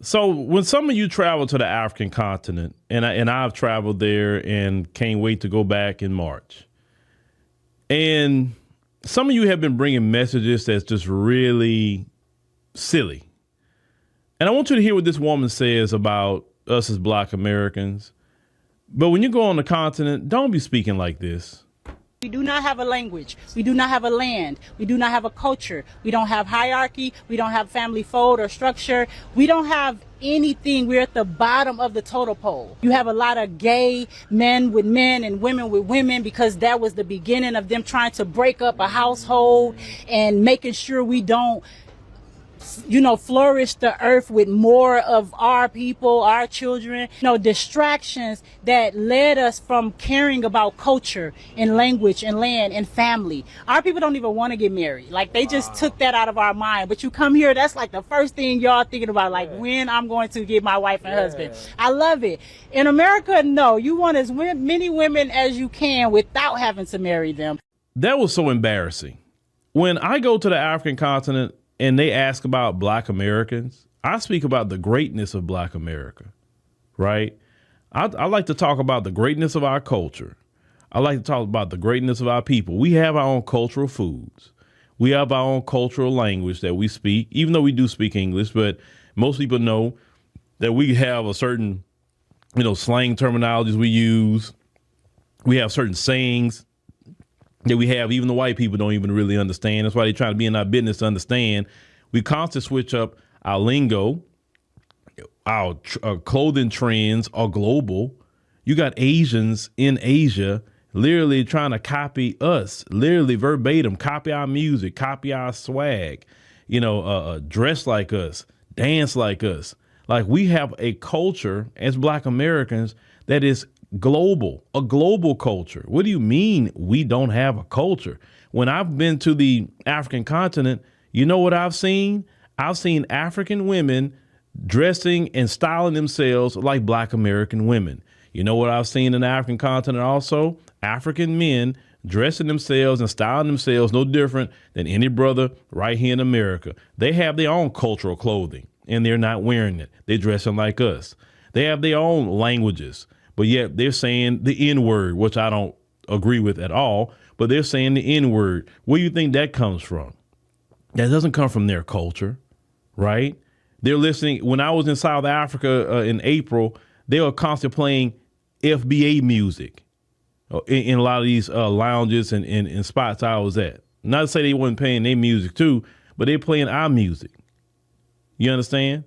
So when some of you travel to the African continent, and I've traveled there and can't wait to go back in March, and some of you have been bringing messages that's just really silly. And I want you to hear what this woman says about us as Black Americans. But when you go on the continent, don't be speaking like this. We do not have a language. We do not have a land. We do not have a culture. We don't have hierarchy. We don't have family fold or structure. We don't have anything. We're at the bottom of the totem pole. You have a lot of gay men with men and women with women because that was the beginning of them trying to break up a household and making sure we don't flourish the earth with more of our people, our children, distractions that led us from caring about culture and language and land and family. Our people don't even want to get married. Like they just took that out of our mind. But you come here, that's like the first thing y'all thinking about, like when I'm going to get my wife and husband. I love it. In America, no, you want as many women as you can without having to marry them. That was so embarrassing. When I go to the African continent, and they ask about Black Americans, I speak about the greatness of Black America, right? I like to talk about the greatness of our culture. I like to talk about the greatness of our people. We have our own cultural foods. We have our own cultural language that we speak, even though we do speak English, but most people know that we have a certain, slang terminologies we use. We have certain sayings that we have, even the white people don't even really understand. That's why they try to be in our business to understand. We constantly switch up our lingo. Our clothing trends are global. You got Asians in Asia literally trying to copy us, literally verbatim, copy our music, copy our swag, dress like us, dance like us. Like we have a culture as Black Americans that is global, a global culture. What do you mean we don't have a culture? When I've been to the African continent, you know what I've seen? I've seen African women dressing and styling themselves like Black American women. You know what I've seen in the African continent also? African men dressing themselves and styling themselves no different than any brother right here in America. They have their own cultural clothing and they're not wearing it. They're dressing like us. They have their own languages. But yet they're saying the N-word, which I don't agree with at all, but they're saying the N-word. Where do you think that comes from? That doesn't come from their culture, right? They're listening. When I was in South Africa in April, they were constantly playing FBA music in a lot of these lounges and spots I was at. Not to say they weren't playing their music too, but they're playing our music. You understand?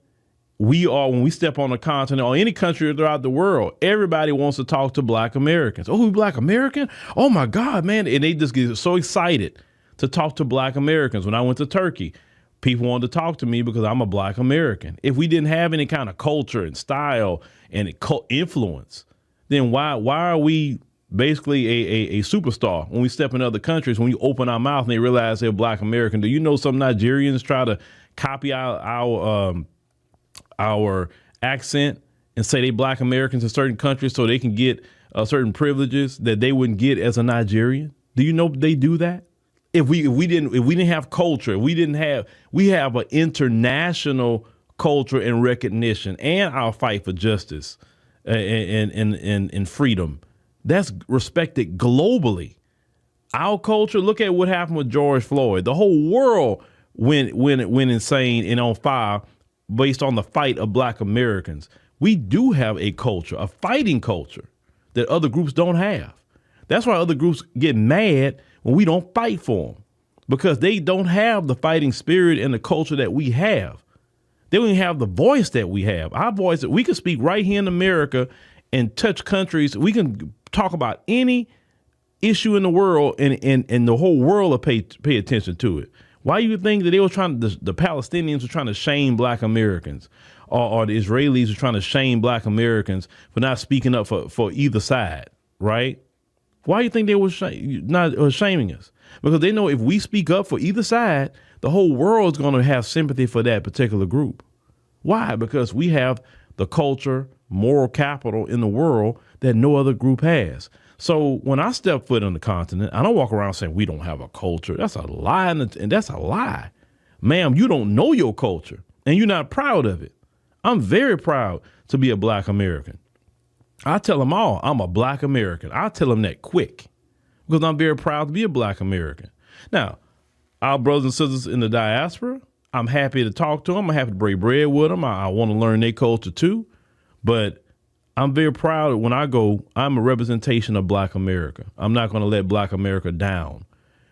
When we step on a continent or any country throughout the world, everybody wants to talk to Black Americans. Oh, we Black American? Oh, my God, man. And they just get so excited to talk to Black Americans. When I went to Turkey, people wanted to talk to me because I'm a Black American. If we didn't have any kind of culture and style and influence, then why are we basically a superstar when we step in other countries? When you open our mouth and they realize they're Black American? Do you know some Nigerians try to copy our accent and say they Black Americans in certain countries so they can get certain privileges that they wouldn't get as a Nigerian? Do you know they do that? If we didn't have culture, we have an international culture and recognition and our fight for justice and freedom that's respected globally. Our culture, look at what happened with George Floyd. The whole world went insane and on fire based on the fight of Black Americans. We do have a culture, a fighting culture that other groups don't have. That's why other groups get mad when we don't fight for them, because they don't have the fighting spirit and the culture that we have. They don't even have the voice that we have. Our voice, we can speak right here in America and touch countries. We can talk about any issue in the world and the whole world will pay attention to it. Why do you think that they were the Palestinians were trying to shame Black Americans or the Israelis were trying to shame Black Americans for not speaking up for either side, right? Why do you think they were not shaming us? Because they know if we speak up for either side, the whole world is going to have sympathy for that particular group. Why? Because we have the culture, moral capital in the world that no other group has. So when I step foot on the continent, I don't walk around saying we don't have a culture. That's a lie, and that's a lie. Ma'am, you don't know your culture, and you're not proud of it. I'm very proud to be a Black American. I tell them all I'm a Black American. I tell them that quick because I'm very proud to be a Black American. Now, our brothers and sisters in the diaspora, I'm happy to talk to them. I'm happy to break bread with them. I want to learn their culture too. But I'm very proud that when I go, I'm a representation of Black America. I'm not going to let Black America down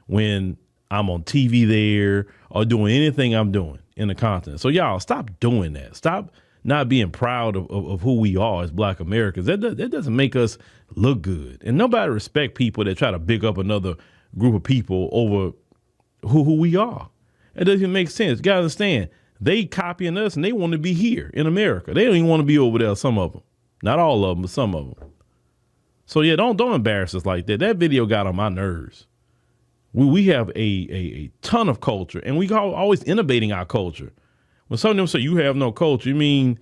when I'm on TV there or doing anything I'm doing in the continent. So y'all stop doing that. Stop not being proud of who we are as Black Americans. That doesn't make us look good. And nobody respect people that try to big up another group of people over who we are. It doesn't even make sense. You got to understand, they copying us and they want to be here in America. They don't even want to be over there, some of them. Not all of them, but some of them. So yeah, don't embarrass us like that. That video got on my nerves. We have a ton of culture, and we always innovating our culture. When some of them say you have no culture, you mean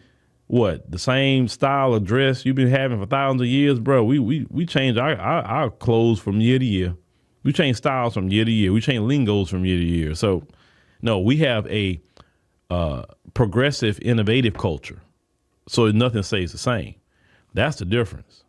what? The same style of dress you've been having for thousands of years, bro? We change our clothes from year to year. We change styles from year to year. We change lingos from year to year. So no, we have a progressive, innovative culture. So nothing stays the same. That's the difference.